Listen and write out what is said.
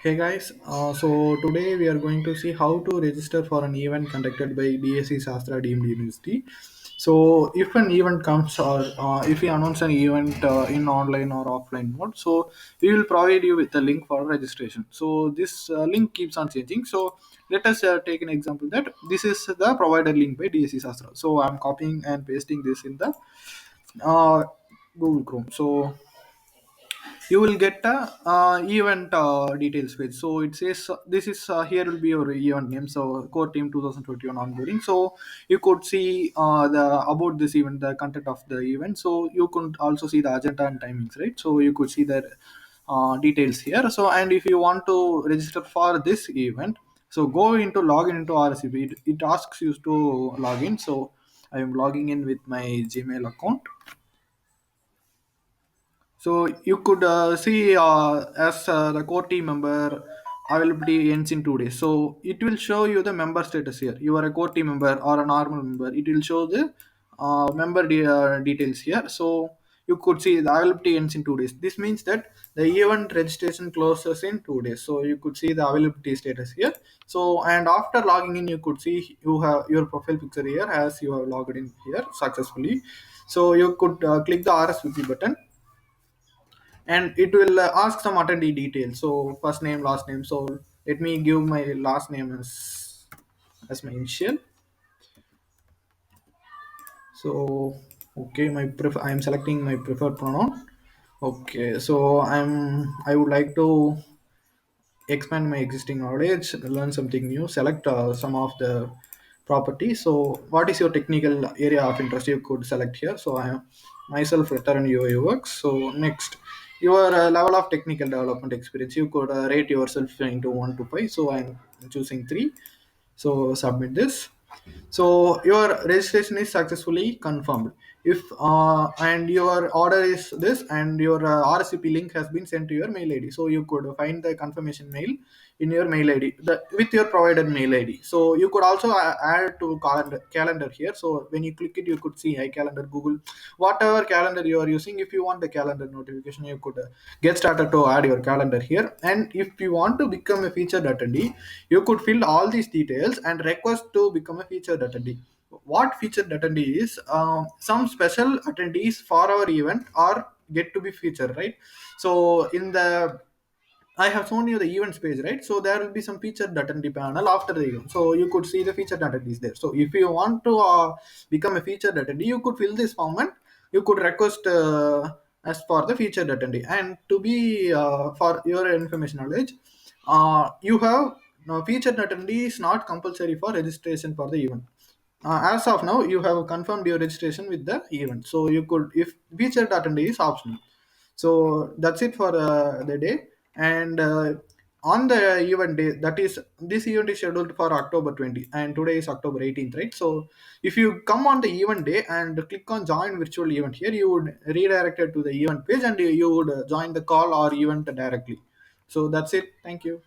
Hey guys, so today we are going to see how to register for an event conducted by DSC SASTRA Deemed University. So if an event comes or if we announce an event in online or offline mode, so we will provide you with a link for registration. So this link keeps on changing. So let us take an example that this is the provided link by DSC SASTRA. So I'm copying and pasting this in the uh, Google Chrome. So you will get a event details page. So it says this is here will be your event name, so core team 2021 onboarding. So you could see the about this event, the content of the event. So you could also see the agenda and timings, right? So you could see the details here. So and if you want to register for this event, so go into login into RSVP. It asks you to log in. So I am logging in with my Gmail account. So you could see as the core team member availability ends in 2 days. So it will show you the member status here. You are a core team member or a normal member. It will show the details here. So you could see the availability ends in 2 days. This means that the event registration closes in 2 days. So you could see the availability status here. So and after logging in, you could see you have your profile picture here as you have logged in here successfully. So you could click the RSVP button and it will ask some attendee details, so first name, last name. So let me give my last name as my initial. So okay, I'm selecting my preferred pronoun. Okay, so I would like to expand my existing knowledge, learn something new, select some of the properties. So, what is your technical area of interest? You could select here. So, I am myself return UI works. So, next, your level of technical development experience. You could rate yourself into 1 to 5. So, I'm choosing 3. So, submit this. So your registration is successfully confirmed. If and your order is this, and your RCP link has been sent to your mail ID. So you could find the confirmation mail in your mail ID with your provided mail ID. So you could also add to calendar here. So when you click it, you could see iCalendar, Google, whatever calendar you are using. If you want the calendar notification, you could get started to add your calendar here. And if you want to become a featured attendee, you could fill all these details and request to become a featured attendee. What featured attendee is, some special attendees for our event are get to be featured, right? So in the I have shown you the events page, right? So there will be some featured attendee panel after the event. So you could see the featured attendees there. So if you want to become a featured attendee, you could fill this form and you could request as for the featured attendee. And to be for your information knowledge, you have featured attendee is not compulsory for registration for the event. As of now, you have confirmed your registration with the event. So you could, if featured attendee is optional. So that's it for the day. And on the event day, that is, this event is scheduled for October 20, and today is October 18th, right? So if you come on the event day and click on join virtual event here, you would redirected to the event page, and you would join the call or event directly. So that's it. Thank you.